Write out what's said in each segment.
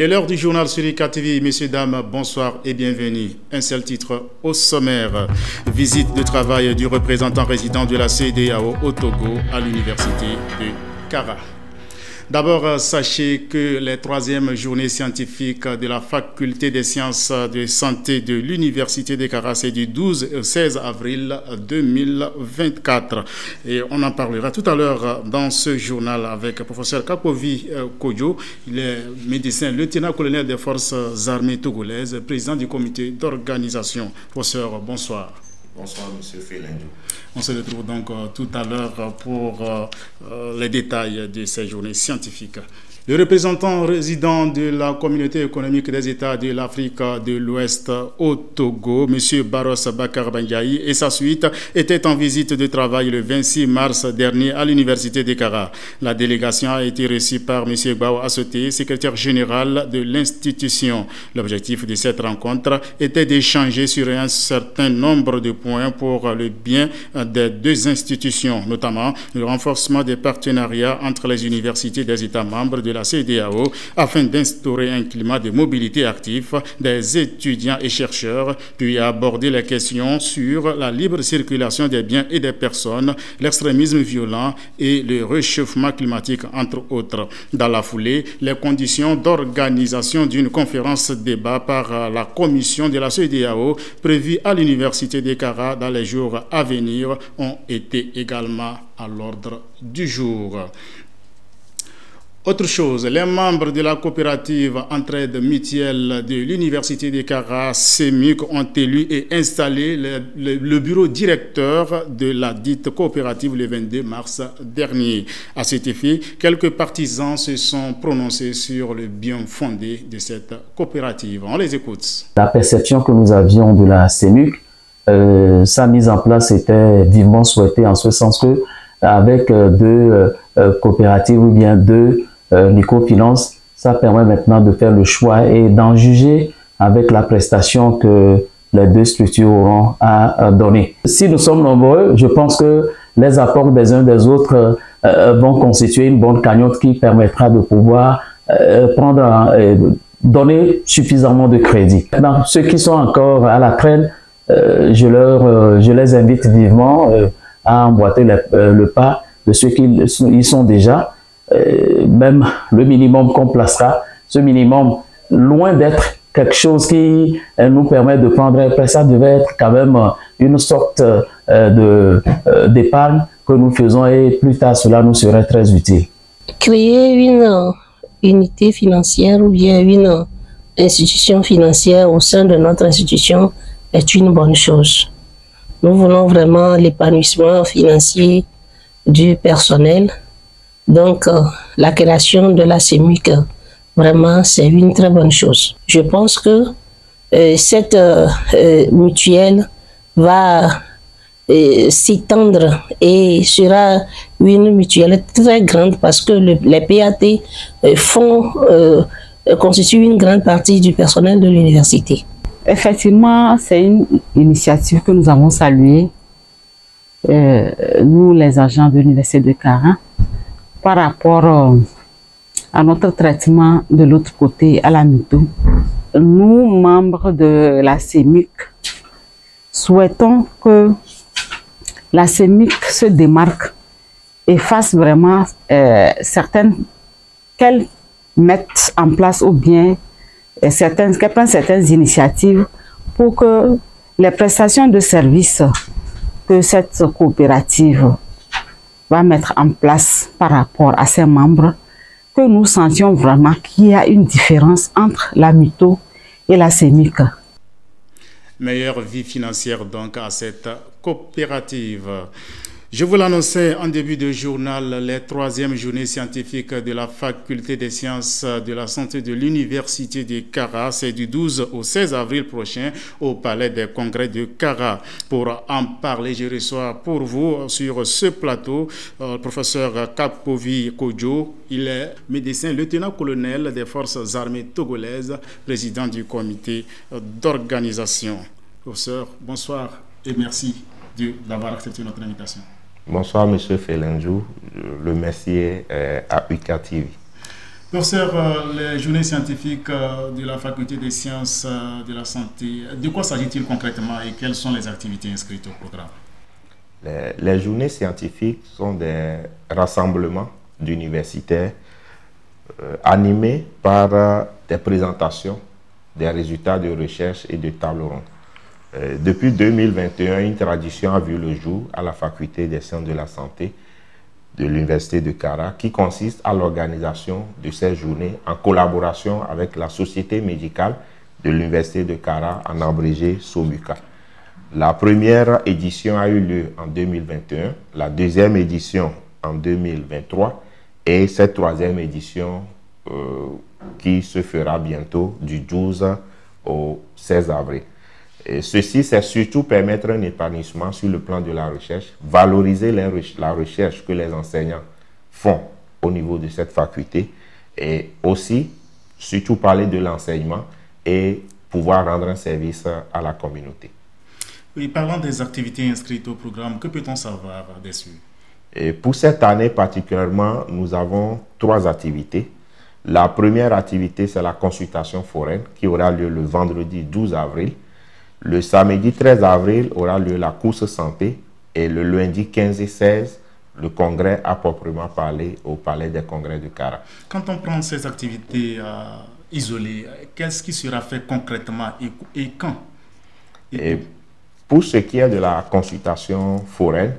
Il est l'heure du journal sur ICA TV. Messieurs, dames, bonsoir et bienvenue. Un seul titre au sommaire. Visite de travail du représentant résident de la CEDEAO au Togo à l'université de Kara. D'abord, sachez que les 3e journées scientifiques de la faculté des sciences de santé de l'université de Kara, c'est du 12 au 16 avril 2024. Et on en parlera tout à l'heure dans ce journal avec le professeur Kapovi Kodjo. Il est médecin, lieutenant-colonel des forces armées togolaises, président du comité d'organisation. Professeur, bonsoir. Bonsoir, monsieur Félinjou. On se retrouve donc tout à l'heure pour les détails de ces journées scientifiques. Le représentant résident de la communauté économique des États de l'Afrique de l'Ouest au Togo, M. Barros Bakar Bandiaï, et sa suite étaient en visite de travail le 26 mars dernier à l'université de Kara. La délégation a été reçue par M. Gbao Assoté, secrétaire général de l'institution. L'objectif de cette rencontre était d'échanger sur un certain nombre de points pour le bien des deux institutions, notamment le renforcement des partenariats entre les universités des États membres de la CEDEAO afin d'instaurer un climat de mobilité actif des étudiants et chercheurs, puis aborder les questions sur la libre circulation des biens et des personnes, l'extrémisme violent et le réchauffement climatique, entre autres. Dans la foulée, les conditions d'organisation d'une conférence débat par la commission de la CEDEAO prévue à l'université de Kara dans les jours à venir ont été également à l'ordre du jour. Autre chose, les membres de la coopérative Entraide Mutuelle de l'Université de Kara, CEMUC, ont élu et installé le bureau directeur de la dite coopérative le 22 mars dernier. À cet effet, quelques partisans se sont prononcés sur le bien fondé de cette coopérative. On les écoute. La perception que nous avions de la CEMUC, sa mise en place était vivement souhaitée en ce sens que avec deux coopératives ou bien deux microfinances, ça permet maintenant de faire le choix et d'en juger avec la prestation que les deux structures auront à donner. Si nous sommes nombreux, je pense que les apports des uns des autres vont constituer une bonne cagnotte qui permettra de pouvoir donner suffisamment de crédit. Dans ceux qui sont encore à la traîne, je les invite vivement à emboîter le pas de ceux qui y sont déjà. Même le minimum qu'on placera, ce minimum, loin d'être quelque chose qui nous permet de prendre, après ça devait être quand même une sorte d'épargne que nous faisons et plus tard cela nous serait très utile. Créer une unité financière ou bien une institution financière au sein de notre institution est une bonne chose. Nous voulons vraiment l'épanouissement financier du personnel. Donc, la création de la CEMUC, vraiment, c'est une très bonne chose. Je pense que cette mutuelle va s'étendre et sera une mutuelle très grande parce que les PAT constituent une grande partie du personnel de l'université. Effectivement, c'est une initiative que nous avons saluée, nous les agents de l'université de Kara, par rapport à notre traitement de l'autre côté, à la MITO. Nous, membres de la CEMUC, souhaitons que la CEMUC se démarque et fasse vraiment qu'elle mette en place ou bien qu'elle prenne certaines initiatives pour que les prestations de services que cette coopérative va mettre en place par rapport à ses membres, que nous sentions vraiment qu'il y a une différence entre la MITO et la CEMUC. Meilleure vie financière donc à cette coopérative. Je vous l'annonçais en début de journal, les 3e journées scientifiques de la faculté des sciences de la santé de l'université de Kara, c'est du 12 au 16 avril prochain au palais des congrès de Kara. Pour en parler, je reçois pour vous sur ce plateau le professeur Kapovi Kodjo. Il est médecin lieutenant-colonel des forces armées togolaises, président du comité d'organisation. Professeur, bonsoir et merci d'avoir accepté notre invitation. Bonsoir, monsieur Félinjou. Le merci à ICA TV. Professeur, les journées scientifiques de la faculté des sciences de la santé, de quoi s'agit-il concrètement et quelles sont les activités inscrites au programme? Les journées scientifiques sont des rassemblements d'universitaires animés par des présentations des résultats de recherche et de tables rondes. Depuis 2021, une tradition a vu le jour à la faculté des sciences de la santé de l'université de Kara qui consiste à l'organisation de ces journées en collaboration avec la société médicale de l'université de Kara, en abrégé SOMUCA. La première édition a eu lieu en 2021, la deuxième édition en 2023 et cette troisième édition qui se fera bientôt du 12 au 16 avril. Et ceci, c'est surtout permettre un épanouissement sur le plan de la recherche, valoriser la recherche que les enseignants font au niveau de cette faculté et aussi, surtout parler de l'enseignement et pouvoir rendre un service à la communauté. Oui, parlant des activités inscrites au programme, que peut-on savoir dessus? Et pour cette année particulièrement, nous avons 3 activités. La première activité, c'est la consultation foraine qui aura lieu le vendredi 12 avril. Le samedi 13 avril aura lieu la course santé et le lundi 15 et 16, le congrès à proprement parler au Palais des Congrès de Kara. Quand on prend ces activités isolées, qu'est-ce qui sera fait concrètement et quand? Et pour ce qui est de la consultation foraine,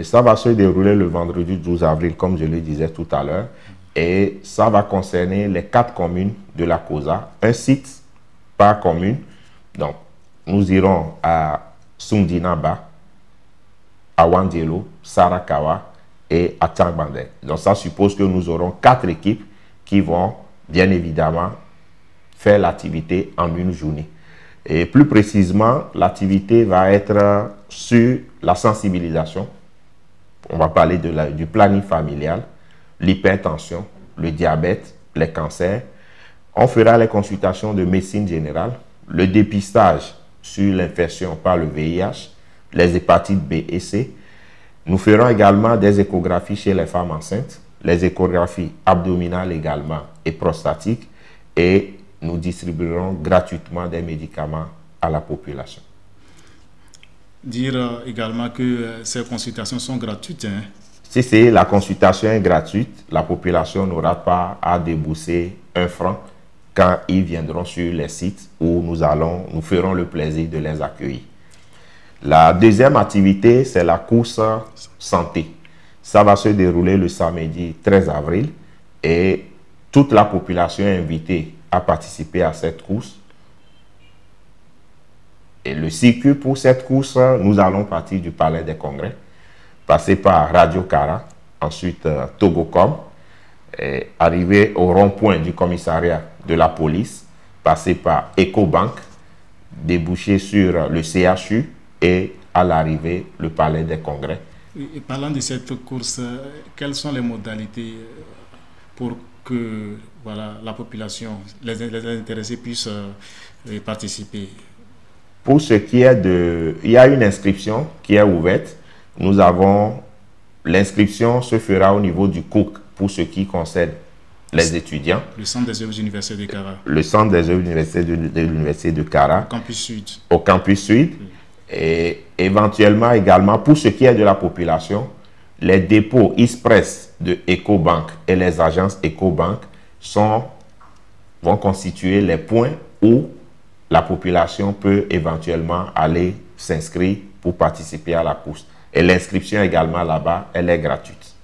ça va se dérouler le vendredi 12 avril, comme je le disais tout à l'heure, et ça va concerner les 4 communes de la COSA, un site par commune. Donc, nous irons à Sundinaba, à Wandelo, Sarakawa et à Tchambandé. Donc, ça suppose que nous aurons 4 équipes qui vont, bien évidemment, faire l'activité en une journée. Et plus précisément, l'activité va être sur la sensibilisation. On va parler du planning familial, l'hypertension, le diabète, les cancers. On fera les consultations de médecine générale, le dépistage sur l'infection par le VIH, les hépatites B et C. Nous ferons également des échographies chez les femmes enceintes, les échographies abdominales également et prostatiques, et nous distribuerons gratuitement des médicaments à la population. Dire également que ces consultations sont gratuites. Hein? Si la consultation est gratuite, la population n'aura pas à débourser un franc quand ils viendront sur les sites où nous ferons le plaisir de les accueillir. La deuxième activité, c'est la course santé. Ça va se dérouler le samedi 13 avril et toute la population est invitée à participer à cette course. Et le circuit pour cette course, nous allons partir du Palais des Congrès, passer par Radio Kara, ensuite Togocom, et arriver au rond-point du commissariat de la police, passer par EcoBank, déboucher sur le CHU et à l'arrivée le Palais des Congrès. Et parlant de cette course, quelles sont les modalités pour que la population, les intéressés puissent participer? Pour ce qui est il y a une inscription qui est ouverte. L'inscription se fera au niveau du COUC pour ce qui concerne les étudiants. Le centre des œuvres universitaires de Kara. Le centre des œuvres universitaires de l'université de Kara. Au campus sud. Au campus sud. Oui. Et éventuellement également, pour ce qui est de la population, les dépôts Express de EcoBank et les agences EcoBank vont constituer les points où la population peut éventuellement aller s'inscrire pour participer à la course. Et l'inscription également là-bas, elle est gratuite.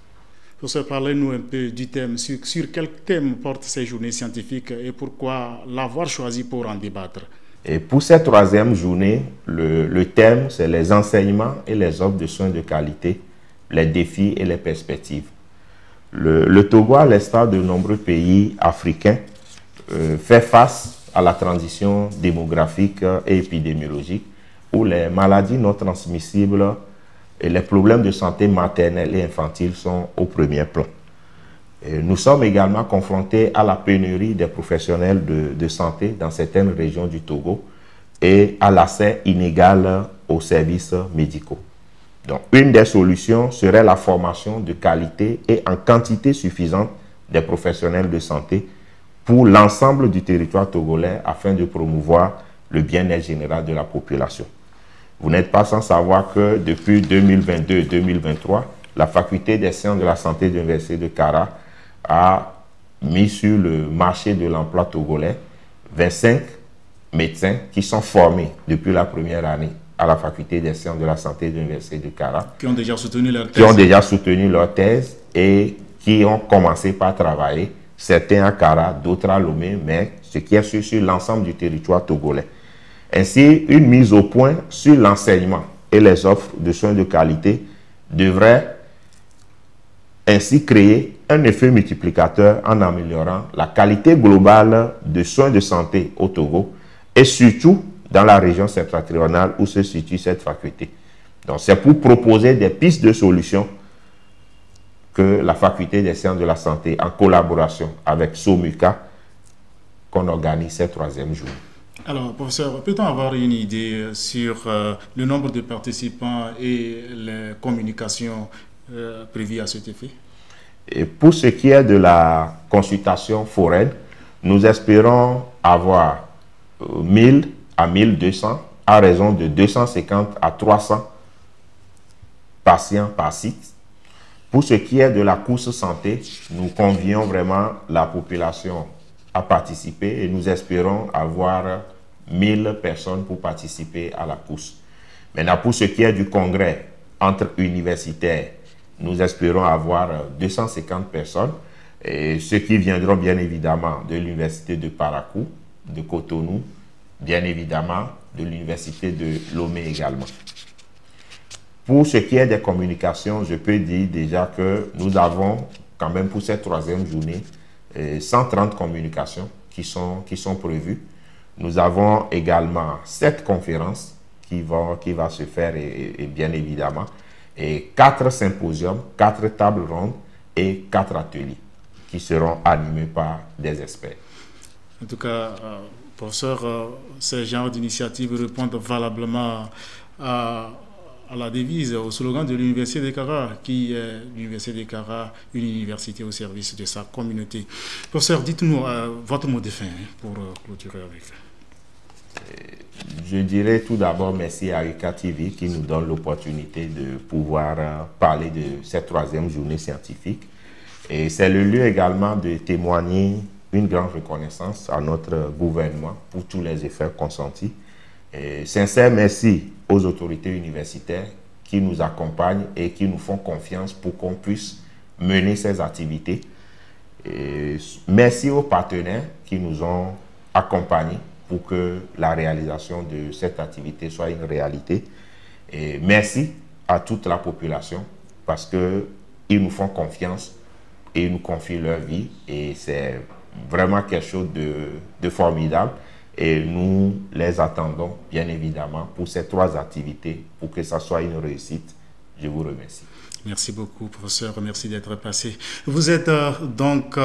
Professeur, parlez-nous un peu du thème. Sur quel thème portent ces journées scientifiques et pourquoi l'avoir choisi pour en débattre? Et pour cette troisième journée, le thème, c'est les enseignements et les offres de soins de qualité, les défis et les perspectives. Le Togo, à l'instar de nombreux pays africains, fait face à la transition démographique et épidémiologique où les maladies non transmissibles et les problèmes de santé maternelle et infantile sont au premier plan. Et nous sommes également confrontés à la pénurie des professionnels de santé dans certaines régions du Togo et à l'accès inégal aux services médicaux. Donc, une des solutions serait la formation de qualité et en quantité suffisante des professionnels de santé pour l'ensemble du territoire togolais afin de promouvoir le bien-être général de la population. Vous n'êtes pas sans savoir que depuis 2022-2023, la faculté des sciences de la santé de l'Université de Kara a mis sur le marché de l'emploi togolais 25 médecins qui sont formés depuis la première année à la faculté des sciences de la santé de l'Université de Kara. Qui ont déjà soutenu leur thèse. Qui ont déjà soutenu leur thèse et qui ont commencé par travailler, certains à Kara, d'autres à Lomé, mais ce qui est sur l'ensemble du territoire togolais. Ainsi, une mise au point sur l'enseignement et les offres de soins de qualité devrait ainsi créer un effet multiplicateur en améliorant la qualité globale de soins de santé au Togo et surtout dans la région septentrionale où se situe cette faculté. Donc, c'est pour proposer des pistes de solutions que la faculté des sciences de la santé, en collaboration avec SOMUCA, qu'on organise cette 3e journée. Alors, professeur, peut-on avoir une idée sur le nombre de participants et les communications prévues à cet effet? Et pour ce qui est de la consultation foraine, nous espérons avoir 1000 à 1200 à raison de 250 à 300 patients par site. Pour ce qui est de la course santé, nous convions vraiment la population à participer et nous espérons avoir 1000 personnes pour participer à la course. Maintenant, pour ce qui est du congrès entre universitaires, nous espérons avoir 250 personnes, et ceux qui viendront bien évidemment de l'université de Parakou, de Cotonou, bien évidemment de l'université de Lomé également. Pour ce qui est des communications, je peux dire déjà que nous avons quand même pour cette 3e journée 130 communications qui sont prévues. Nous avons également 7 conférences qui vont se faire et bien évidemment, et 4 symposiums, 4 tables rondes et 4 ateliers qui seront animés par des experts. En tout cas, professeur, ce genre d'initiatives répondent valablement à la devise, au slogan de l'Université de Kara, qui est l'Université de Kara, une université au service de sa communauté. Professeur, dites-nous votre mot de fin pour clôturer avec. Je dirais tout d'abord merci à Eureka TV qui nous donne l'opportunité de pouvoir parler de cette 3e journée scientifique. Et c'est le lieu également de témoigner une grande reconnaissance à notre gouvernement pour tous les efforts consentis. Et sincère merci aux autorités universitaires qui nous accompagnent et qui nous font confiance pour qu'on puisse mener ces activités. Et merci aux partenaires qui nous ont accompagnés pour que la réalisation de cette activité soit une réalité. Et merci à toute la population parce qu'ils nous font confiance et ils nous confient leur vie. Et c'est vraiment quelque chose de formidable. Et nous les attendons, bien évidemment, pour ces 3 activités, pour que ça soit une réussite. Je vous remercie. Merci beaucoup, professeur. Merci d'être passé. Vous êtes donc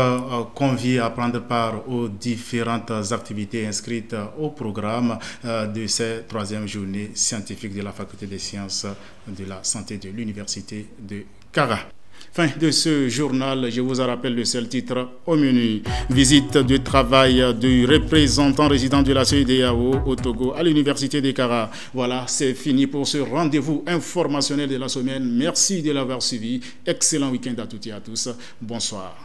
convié à prendre part aux différentes activités inscrites au programme de cette 3e journée scientifique de la Faculté des sciences de la santé de l'Université de Kara. Fin de ce journal, je vous rappelle le seul titre au menu. Visite de travail du représentant résident de la CEDEAO au Togo à l'Université de Kara. Voilà, c'est fini pour ce rendez-vous informationnel de la semaine. Merci de l'avoir suivi. Excellent week-end à toutes et à tous. Bonsoir.